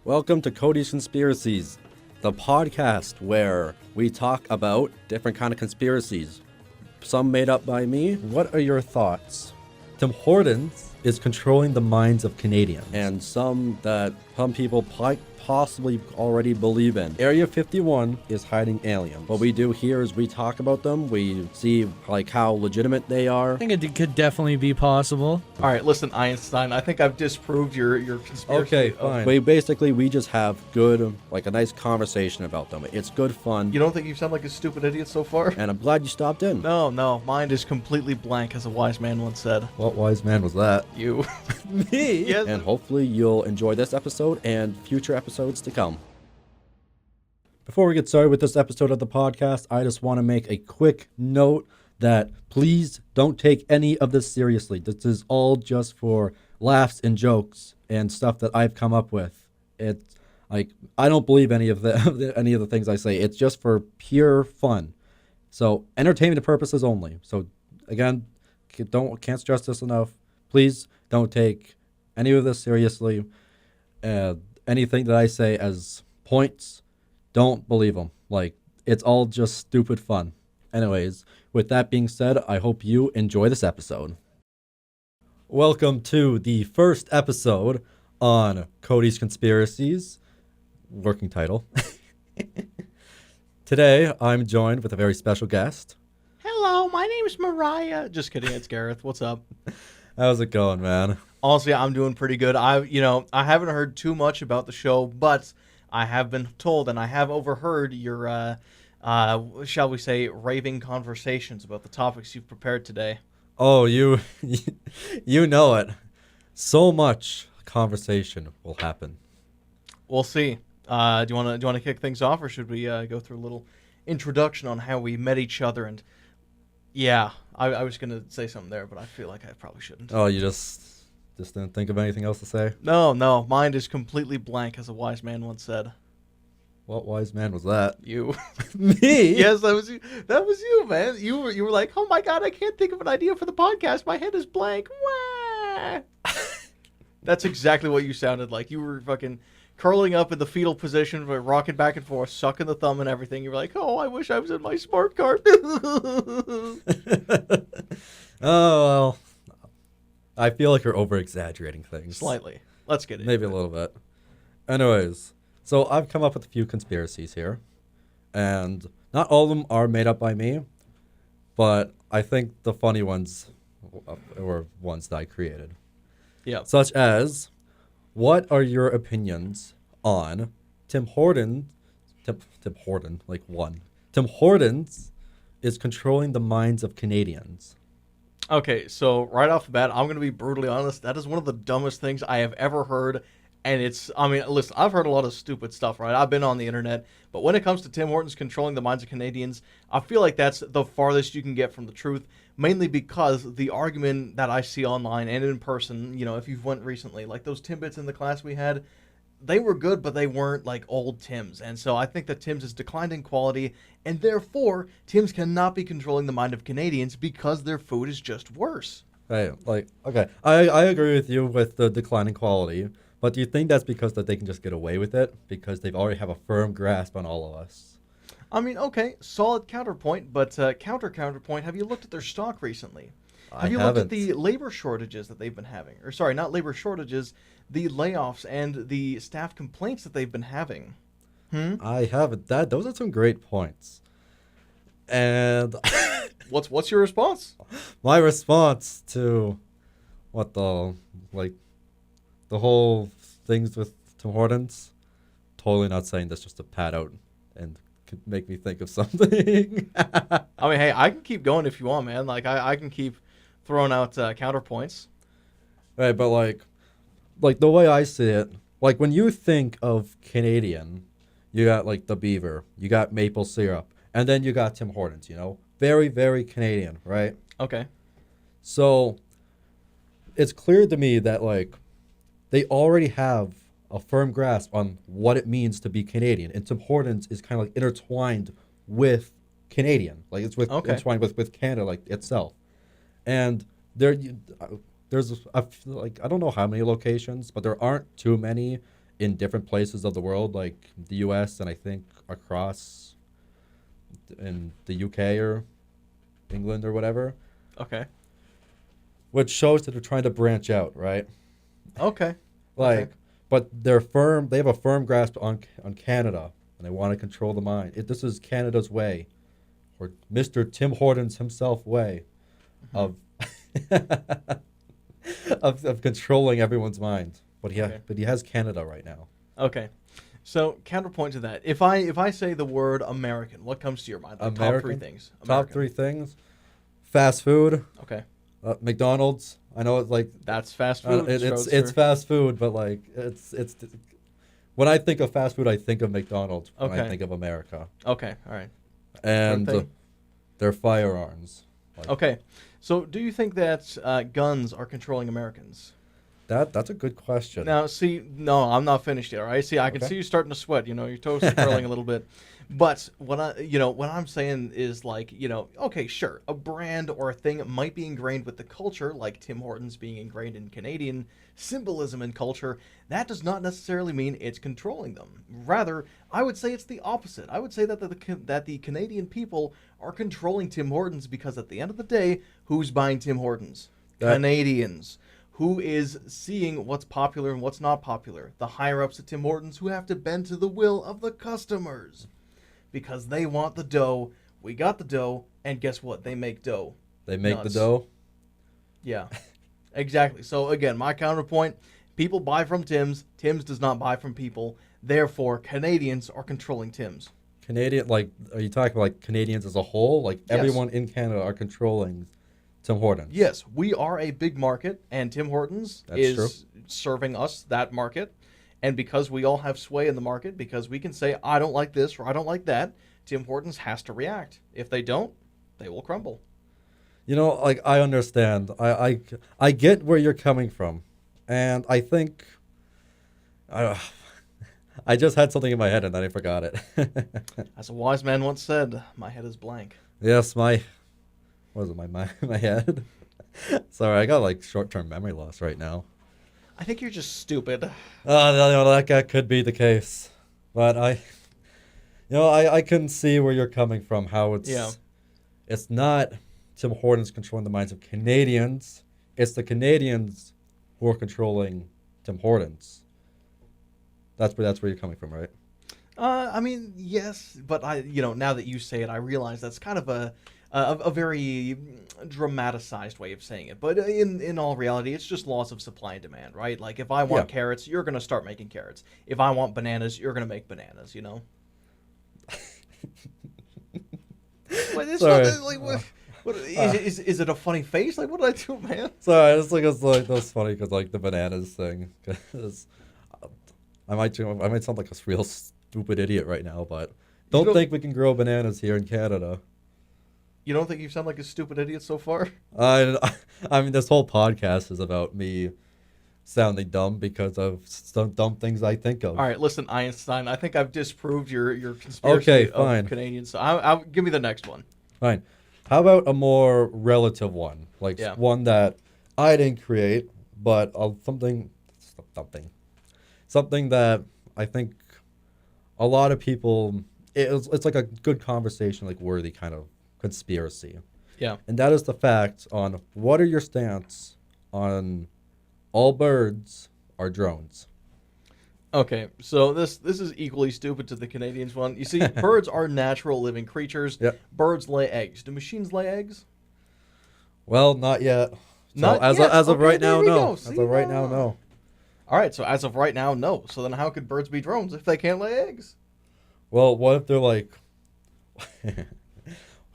Welcome to Cody's Conspiracies, the podcast where we talk about different kind of conspiracies. Some made up by me. What are your thoughts? Tim Hortons is controlling the minds of Canadians. And some that some people possibly already believe in. Area 51 is hiding aliens. What we do here is we talk about them. We see like how legitimate they are. I think it could definitely be possible. All right, listen, Einstein. I think I've disproved your conspiracy. Okay, fine. We just have good, like a nice conversation about them. It's good fun. You don't think you sound like a stupid idiot so far? And I'm glad you stopped in. No, mind is completely blank, as a wise man once said. What wise man was that? You. Me? Yes. And hopefully you'll enjoy this episode and future episodes to come. Before we get started with this episode of the podcast, I just want to make a quick note that please don't take any of this seriously. This is all just for laughs and jokes and stuff that I've come up with. It's like I don't believe any of the things I say. It's just for pure fun. So entertainment purposes only. So again, can't stress this enough. Please don't take any of this seriously. Anything that I say as points, don't believe them. Like, it's all just stupid fun. Anyways, with that being said, I hope you enjoy this episode. Welcome to the first episode on Cody's Conspiracies. Working title. Today, I'm joined with a very special guest. Hello, my name's Mariah. Just kidding, it's Gareth. What's up? How's it going, man? Honestly, I'm doing pretty good. I haven't heard too much about the show, but I have been told and I have overheard your, shall we say, raving conversations about the topics you've prepared today. Oh, you know it. So much conversation will happen. We'll see. Do you want to kick things off, or should we go through a little introduction on how we met each other? And yeah, I was gonna say something there, but I feel like I probably shouldn't. Oh, you just didn't think of anything else to say? No, mind is completely blank, as a wise man once said. What wise man was that? You. Me? Yes, that was you. That was you, man. You were like, oh my god, I can't think of an idea for the podcast. My head is blank. Wah. That's exactly what you sounded like. You were fucking curling up in the fetal position, rocking back and forth, sucking the thumb and everything. You were like, oh, I wish I was in my smart car. Oh, well. I feel like you're over-exaggerating things. Slightly. Let's get it. Maybe a little bit. Anyways, so I've come up with a few conspiracies here. And not all of them are made up by me, but I think the funny ones were ones that I created. Yeah. Such as, what are your opinions on Tim Hortons is controlling the minds of Canadians? Okay, so right off the bat, I'm going to be brutally honest. That is one of the dumbest things I have ever heard. And listen, I've heard a lot of stupid stuff, right? I've been on the internet. But when it comes to Tim Hortons controlling the minds of Canadians, I feel like that's the farthest you can get from the truth. Mainly because the argument that I see online and in person, if you've went recently, like those Timbits in the class we had, they were good, but they weren't like old Tims. And so I think that Tim's has declined in quality, and therefore Tim's cannot be controlling the mind of Canadians because their food is just worse. Right, okay, I agree with you with the declining quality, but do you think that's because that they can just get away with it because they've already have a firm grasp on all of us? I mean, okay, solid counterpoint, but counterpoint, have you looked at their stock recently? Have you looked at the labor shortages that they've been having? Or sorry, not labor shortages, the layoffs and the staff complaints that they've been having. I haven't. Those are some great points. And what's your response? My response to the whole things with Tim Hortons, totally not saying that's just a pat out and could make me think of something. I mean, hey, I can keep going if you want, man. Like I can keep throwing out counterpoints. Right, but like the way I see it, like when you think of Canadian, you got like the beaver, you got maple syrup, and then you got Tim Hortons, very, very Canadian, right? Okay. So it's clear to me that like they already have a firm grasp on what it means to be Canadian, and Tim Hortons is kind of like intertwined with Canadian, like it's intertwined with Canada like itself, and there's I don't know how many locations, but there aren't too many in different places of the world, like the U.S. and I think across in the U.K. or England or whatever, Okay. which shows that they're trying to branch out, right? Okay. Like, Okay. but they're firm. They have a firm grasp on Canada, and they want to control the mind. This is Canada's way, or Mr. Tim Hortons himself way, of of controlling everyone's mind. But Okay. he has Canada right now. Okay. So counterpoint to that, if I say the word American, what comes to your mind? The top three American? things. Top American. 3 things: fast food, Okay. McDonald's. I know it's like That's fast food. it's fast food, but like it's when I think of fast food, I think of McDonald's. When I Okay. think of America, Okay. All right. and thing? their firearms. Like, Okay. So do you think that guns are controlling Americans? that's a good question. Now, see, no, I'm not finished yet. All right. See, I can Okay. see you starting to sweat. You know, your toes are curling a little bit. But what I'm saying is like, okay, sure, a brand or a thing might be ingrained with the culture, like Tim Hortons being ingrained in Canadian symbolism and culture. That does not necessarily mean it's controlling them. Rather, I would say it's the opposite. I would say that the Canadian people are controlling Tim Hortons because at the end of the day, who's buying Tim Hortons? Canadians. Who is seeing what's popular and what's not popular? The higher-ups at Tim Hortons, who have to bend to the will of the customers. Because they want the dough. We got the dough, and guess what? They make dough. They make Nuts. the dough. Yeah, exactly. So again, my counterpoint, people buy from Tim's. Tim's does not buy from people. Therefore, Canadians are controlling Tim's. Canadian, like, are you talking like Canadians as a whole? Like Yes. everyone in Canada are controlling Tim Hortons. Yes, we are a big market, and Tim Hortons That's is true. serving us that market. And because we all have sway in the market, because we can say, I don't like this or I don't like that, Tim Hortons has to react. If they don't, they will crumble. You know, like I understand. I get where you're coming from, and I think I just had something in my head and then I forgot it. As a wise man once said, my head is blank. Yes, what was it, my head? Sorry, I got like short-term memory loss right now. I think you're just stupid. That could be the case, but I can see where you're coming from. How it's not Tim Hortons controlling the minds of Canadians. It's the Canadians who are controlling Tim Hortons. That's where you're coming from, right? I mean, yes, but now that you say it, I realize that's kind of a very dramatized way of saying it. But in all reality, it's just laws of supply and demand, right? Like if I want carrots, you're going to start making carrots. If I want bananas, you're going to make bananas, But it's Sorry. not like is it a funny face? Like what did I do, man? Sorry, that's funny because like the bananas thing. 'Cause I might sound like a real stupid idiot right now, but don't think we can grow bananas here in Canada. You don't think you sound like a stupid idiot so far? I mean, this whole podcast is about me sounding dumb because of some dumb things I think of. All right, listen, Einstein. I think I've disproved your conspiracy Okay, fine. of Canadians. So I'll give me the next one. Fine. How about a more relative one, like one that I didn't create, but something that I think a lot of people. It's like a good conversation, like worthy kind of conspiracy. Yeah. And that is the fact on what are your stance on all birds are drones. Okay, so this is equally stupid to the Canadians one. You see, birds are natural living creatures. Yep. Birds lay eggs. Do machines lay eggs? Well, not yet. So Not as yet. As of Okay, right there now, we no. go. As See, of right now, no. All right, so as of right now, no. So then how could birds be drones if they can't lay eggs? Well, what if they're like okay,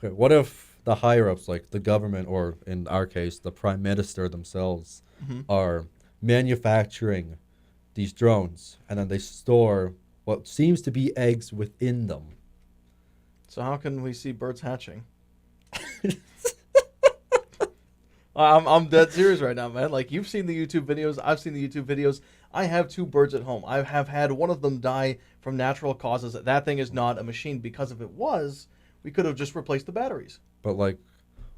what if the higher ups, like the government, or in our case, the prime minister themselves, are manufacturing these drones, and then they store what seems to be eggs within them? So how can we see birds hatching? I'm dead serious right now, man. Like, you've seen the YouTube videos. I've seen the YouTube videos. I have 2 birds at home. I have had one of them die from natural causes. That thing is not a machine, because if it was, we could have just replaced the batteries. But like,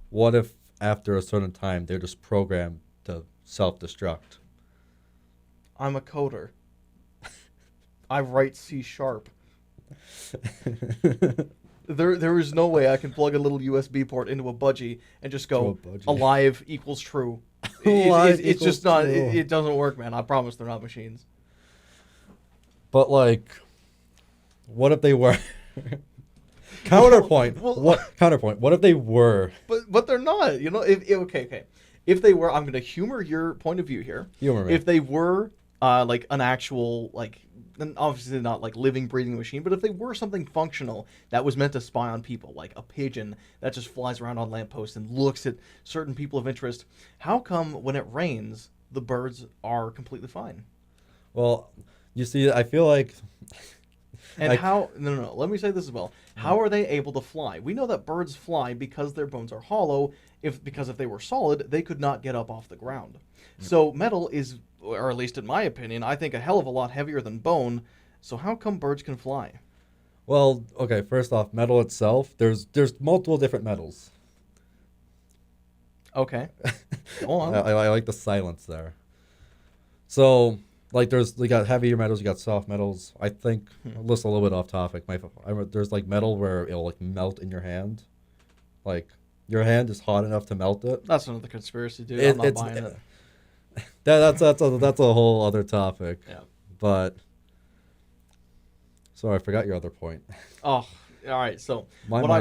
what if after a certain time they're just programmed to self-destruct? I'm a coder. I write C#. There is no way I can plug a little USB port into a budgie and just go alive equals true. It's just not. It doesn't work, man. I promise they're not machines. But like, what if they were? Counterpoint. Counterpoint. What if they were? But they're not. You know. Okay. If they were, I'm going to humor your point of view here. Humor me. If they were like an actual and obviously not like living, breathing machine, but if they were something functional that was meant to spy on people, like a pigeon that just flies around on lampposts and looks at certain people of interest, how come when it rains the birds are completely fine? Well, you see, I feel like. And no, let me say this as well. How are they able to fly? We know that birds fly because their bones are hollow. Because if they were solid, they could not get up off the ground. So metal is, or at least in my opinion, I think a hell of a lot heavier than bone. So how come birds can fly? Well, okay, first off, metal itself, there's multiple different metals. Okay. Go on. I like the silence there. So, like, you got heavier metals, you got soft metals. I think, list a little bit off topic. There's like metal where it'll like melt in your hand. Like, your hand is hot enough to melt it. That's another conspiracy, dude. I'm not buying it. That's a whole other topic. Yeah. But, sorry, I forgot your other point. Oh, all right. So what I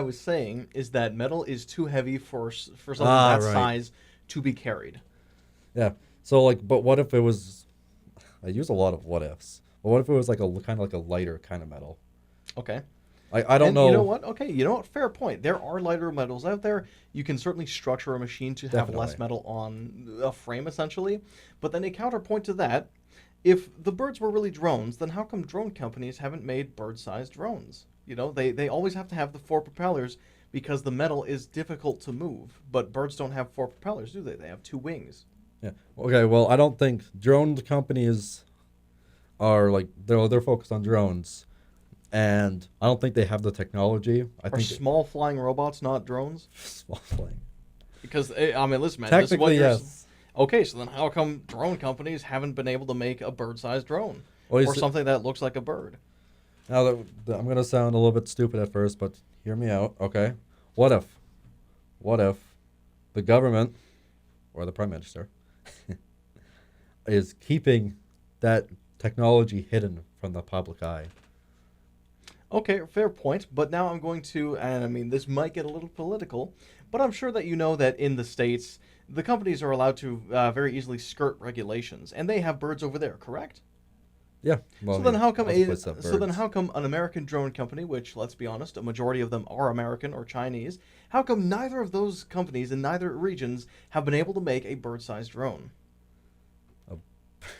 was saying is that metal is too heavy for something that size to be carried. Yeah. So like, but what if it was? I use a lot of what ifs. But what if it was like a kind of like a lighter kind of metal? Okay. I don't know. You know what? Okay, you know what? Fair point. There are lighter metals out there. You can certainly structure a machine to have less metal on a frame, essentially. But then a counterpoint to that, if the birds were really drones, then how come drone companies haven't made bird-sized drones? You know, they always have to have the 4 propellers because the metal is difficult to move. But birds don't have 4 propellers, do they? They have 2 wings. Yeah. Okay. Well, I don't think drone companies are like they're focused on drones. And I don't think they have the technology. Are small flying robots not drones? Small flying. Because, I mean, listen, man. Technically, yes. Okay, so then how come drone companies haven't been able to make a bird-sized drone? Well, or something that looks like a bird? Now, I'm going to sound a little bit stupid at first, but hear me out, okay? What if the government, or the Prime Minister, is keeping that technology hidden from the public eye? Okay, fair point. But now I'm going to, and I mean, this might get a little political, but I'm sure that you know that in the States, the companies are allowed to very easily skirt regulations, and they have birds over there, correct? Yeah. Well, so then how come an American drone company, which, let's be honest, a majority of them are American or Chinese, how come neither of those companies in neither regions have been able to make a bird-sized drone?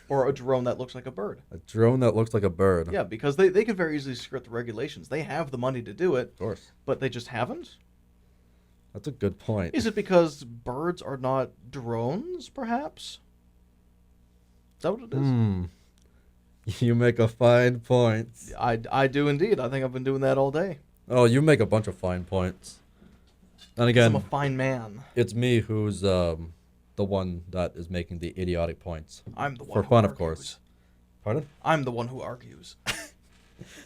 Or a drone that looks like a bird. A drone that looks like a bird. Yeah, because they could very easily skirt the regulations. They have the money to do it. Of course. But they just haven't? That's a good point. Is it because birds are not drones, perhaps? Is that what it is? You make a fine point. I do indeed. I think I've been doing that all day. Oh, you make a bunch of fine points. And again, I'm a fine man. It's me who's the one that is making the idiotic points. I'm the one for who fun, argues. Of course. Pardon? I'm the one who argues.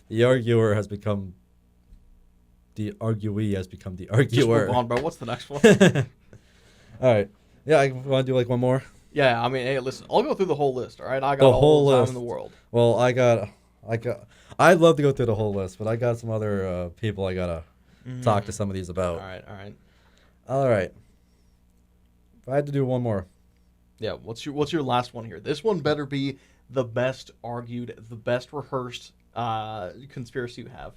The arguer has become. The arguee has become the arguer. Just move on, bro. What's the next one? All right. Yeah, I want to do like one more. Yeah, I mean, hey, listen. I'll go through the whole list. All right, I got the all the time list in the world. Well, I'd love to go through the whole list, but I got some other people I gotta talk to some of these about. All right. If I had to do one more. Yeah, what's your last one here? This one better be the best argued, the best rehearsed conspiracy you have.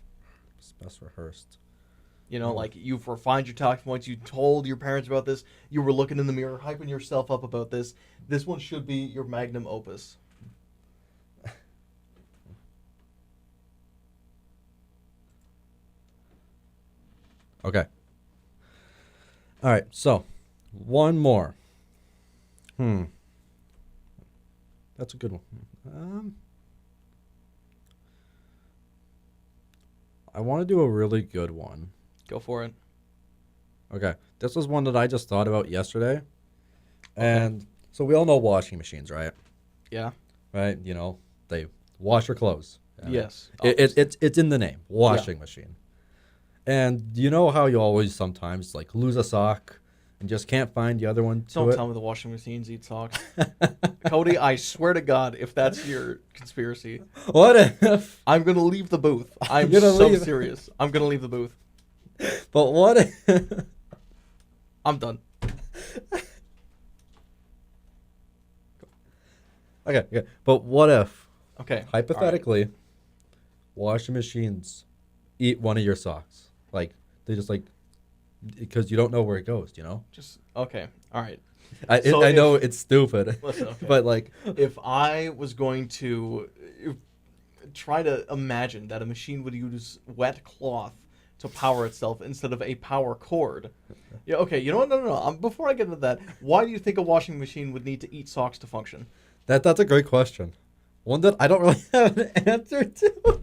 Best rehearsed. You know, like you've refined your talking points. You told your parents about this. You were looking in the mirror, hyping yourself up about this. This one should be your magnum opus. Okay. All right, so one more. That's a good one. I want to do a really good one. Go for it. Okay, this was one that I just thought about yesterday. And so we all know washing machines, right? Yeah. Right? You know, wash your clothes. I mean, Yes. it's in the name, washing machine. And you know how you always sometimes like lose a sock and just can't find the other one to Don't it? tell me the washing machines eat socks. Cody, I swear to God, if that's your conspiracy, What if? I'm going to leave the booth. I'm You're gonna so leave? serious. I'm going to leave the booth. But what if? I'm done. Okay. But what if, Okay. hypothetically, washing machines eat one of your socks? Like, they just like, because you don't know where it goes, you know? Just, okay. All right. I know it's stupid, Listen, okay. but like, If I was going to try to imagine that a machine would use wet cloth to power itself instead of a power cord. Yeah, okay, you know what? No. Before I get into that, why do you think a washing machine would need to eat socks to function? that's a great question. One that I don't really have an answer to.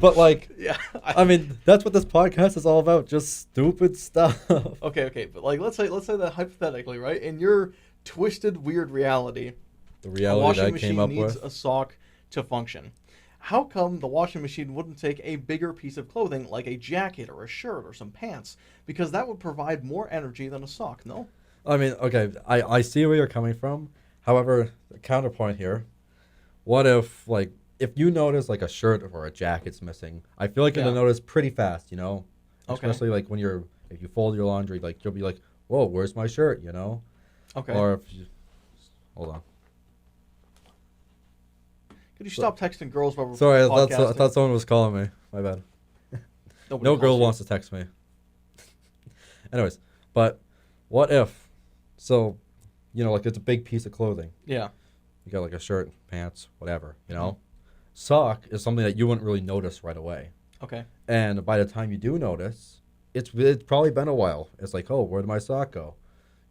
But like, Yeah. I mean, that's what this podcast is all about, just stupid stuff. Okay, but like let's say that hypothetically, right? In your twisted weird reality, The a reality washing that I machine came up needs with. a sock to function. How come the washing machine wouldn't take a bigger piece of clothing like a jacket or a shirt or some pants? Because that would provide more energy than a sock, no? I mean, okay, I see where you're coming from. However, the counterpoint here, what if, like, if you notice, like, a shirt or a jacket's missing, I feel like Yeah. you'll notice pretty fast, you know? Okay. Especially, like, if you fold your laundry, like, you'll be like, whoa, where's my shirt, you know? Okay. Or if you, hold on. Could you stop texting girls while we're Sorry, I podcasting? thought someone was calling me. My bad. Nobody No calls girl you. wants to text me. Anyways, but what if, so, you know, like, it's a big piece of clothing. Yeah. You got like a shirt, pants, whatever, you know? Sock is something that you wouldn't really notice right away. Okay. And by the time you do notice, it's probably been a while. It's like, oh, where did my sock go?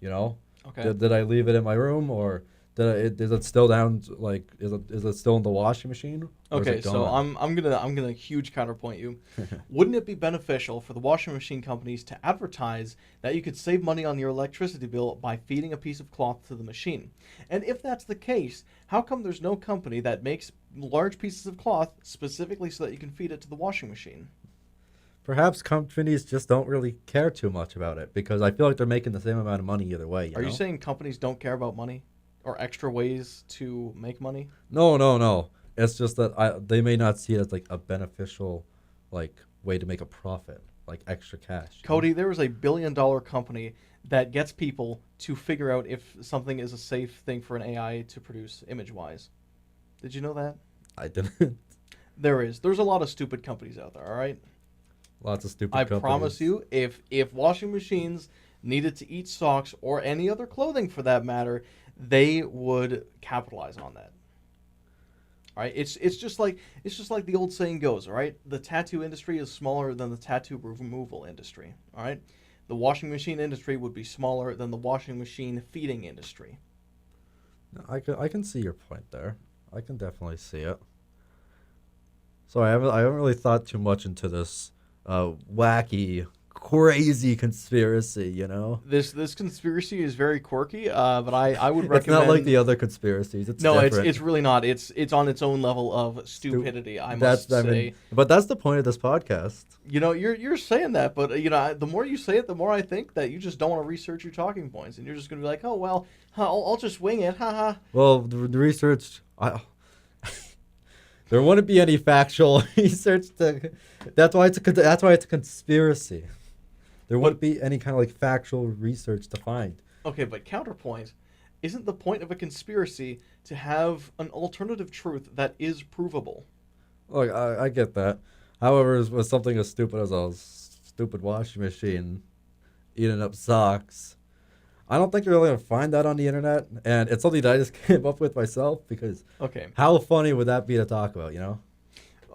You know? Okay. Did I leave it in my room, or is it still down? Like, is it still in the washing machine? Or is Okay, it so gone? I'm gonna huge counterpoint you. Wouldn't it be beneficial for the washing machine companies to advertise that you could save money on your electricity bill by feeding a piece of cloth to the machine? And if that's the case, how come there's no company that makes large pieces of cloth specifically so that you can feed it to the washing machine? Perhaps companies just don't really care too much about it, because I feel like they're making the same amount of money either way. Are know? you saying companies don't care about money or extra ways to make money? No. It's just that they may not see it as like a beneficial, like, way to make a profit, like extra cash. you know? Cody, there is a $1 billion company that gets people to figure out if something is a safe thing for an AI to produce image-wise. Did you know that? I didn't. There is. There's a lot of stupid companies out there, all right? Lots of stupid I companies. promise you, if washing machines needed to eat socks or any other clothing for that matter, they would capitalize on that. All right? It's just like the old saying goes, all right? The tattoo industry is smaller than the tattoo removal industry, all right? The washing machine industry would be smaller than the washing machine feeding industry. I can see your point there. I can definitely see it. So I haven't really thought too much into this wacky, crazy conspiracy, you know? This conspiracy is very quirky, but I would It's recommend. not like the other conspiracies. It's No, different. it's really not. It's on its own level of stupidity. I must say. But that's the point of this podcast. You know, you're saying that, but you know, the more you say it, the more I think that you just don't want to research your talking points, and you're just gonna be like, oh well, I'll just wing it, haha. Well, the research, there wouldn't be any factual research. That's why it's a conspiracy. There wouldn't be any kind of like factual research to find. Okay, but counterpoint, isn't the point of a conspiracy to have an alternative truth that is provable? Look, I get that. However, with something as stupid as a stupid washing machine eating up socks, I don't think you're really going to find that on the internet. And it's something that I just came up with myself, because Okay. how funny would that be to talk about, you know?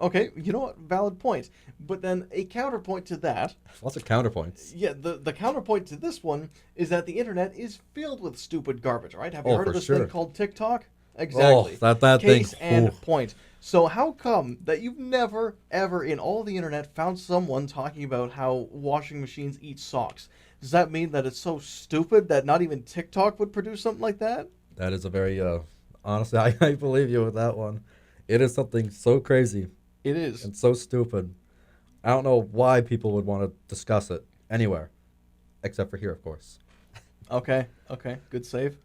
Okay, you know what? Valid point. But then a counterpoint to that, Lots of counterpoints. yeah, the counterpoint to this one is that the internet is filled with stupid garbage, right? Have you Oh, heard of for this sure. thing called TikTok? Exactly. Oh, that thing. Case and Oof. point. So how come that you've never, ever in all the internet found someone talking about how washing machines eat socks? Does that mean that it's so stupid that not even TikTok would produce something like that? That is a very, honestly, I believe you with that one. It is something so crazy It is. and so stupid. I don't know why people would want to discuss it anywhere, except for here, of course. Okay. Good save.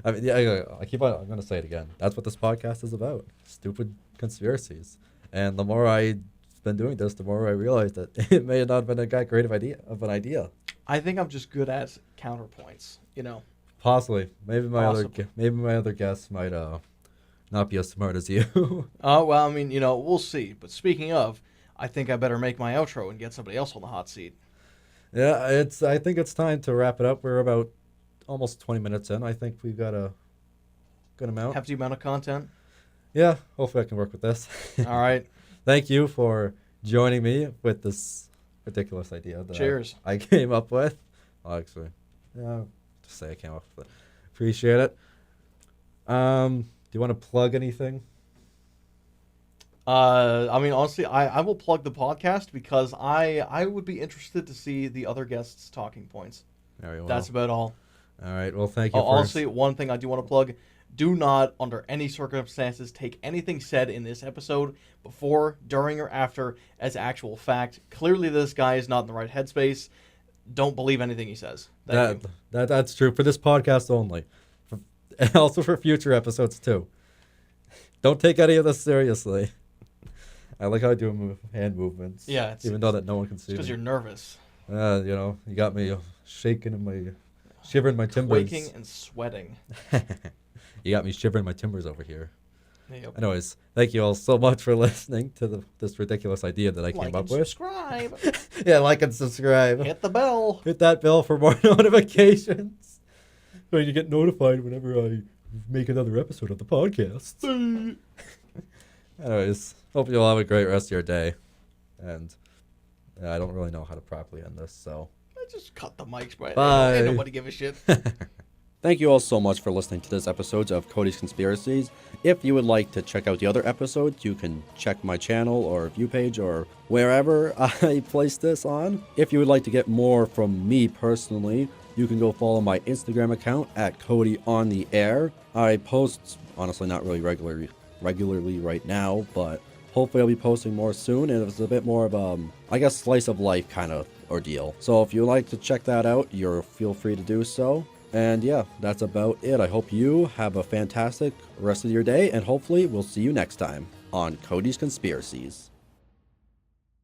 I mean, yeah, I keep on. I'm gonna say it again. That's what this podcast is about: stupid conspiracies. And the more I've been doing this, the more I realize that it may not have been a great idea. I think I'm just good at counterpoints. Possibly, maybe my Possibly. other guests might not be as smart as you. Oh, well, I mean, we'll see. But speaking of, I think I better make my outro and get somebody else on the hot seat. Yeah, I think it's time to wrap it up. We're about almost 20 minutes in. I think we've got a good amount. Hefty amount of content. Yeah, hopefully I can work with this. All right. Thank you for joining me with this ridiculous idea that Cheers. I came up with. Well, actually, yeah, just say I came up with it. Appreciate it. Do you want to plug anything? I mean, honestly, I will plug the podcast because I would be interested to see the other guests' talking points. Very well. That's about all. All right. Well, thank you. Honestly, one thing I do want to plug: do not, under any circumstances, take anything said in this episode before, during, or after as actual fact. Clearly, this guy is not in the right headspace. Don't believe anything he says. Thank you. That's true for this podcast only, and also for future episodes too. Don't take any of this seriously. I like how I do hand movements. Yeah, even though that no one can see. because you're nervous, you got me shaking in my, shivering my timbers. quaking and sweating. You got me shivering my timbers over here. Yep. Anyways, thank you all so much for listening to this ridiculous idea that I Like came up and with. subscribe. Yeah, like and subscribe. Hit the bell. Hit that bell for more notifications, so you get notified whenever I make another episode of the podcast. Anyways, hope you all have a great rest of your day. And I don't really know how to properly end this, so Just cut the mics, bro. Bye. Ain't nobody give a shit. Thank you all so much for listening to this episode of Cody's Conspiracies. If you would like to check out the other episodes, you can check my channel or view page or wherever I place this on. If you would like to get more from me personally, you can go follow my Instagram account at Kody on the Air. I post, honestly, not really regularly right now, but hopefully I'll be posting more soon, and it's a bit more of I guess slice of life kind of ordeal. So if you'd like to check that out, feel free to do so. And yeah, that's about it. I hope you have a fantastic rest of your day, and hopefully we'll see you next time on Cody's Conspiracies.